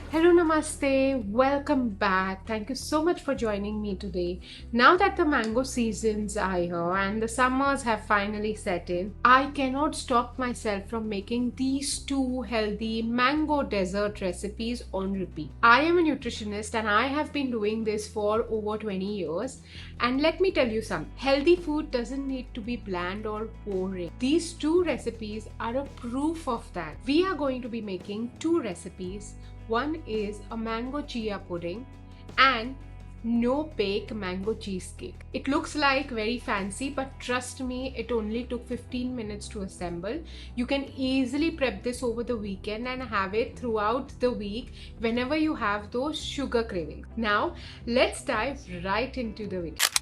Hello, namaste, welcome back. Thank you so much for joining me today. Now that the mango seasons are here and the summers have finally set in, I cannot stop myself from making these two healthy mango dessert recipes on repeat. I am a nutritionist and I have been doing this for over 20 years. And let me tell you something, healthy food doesn't need to be bland or boring. These two recipes are a proof of that. We are going to be making two recipes. One is a mango chia pudding and no bake mango cheesecake. It looks like very fancy, but trust me, it only took 15 minutes to assemble. You can easily prep this over the weekend and have it throughout the week whenever you have those sugar cravings. Now let's dive right into the video.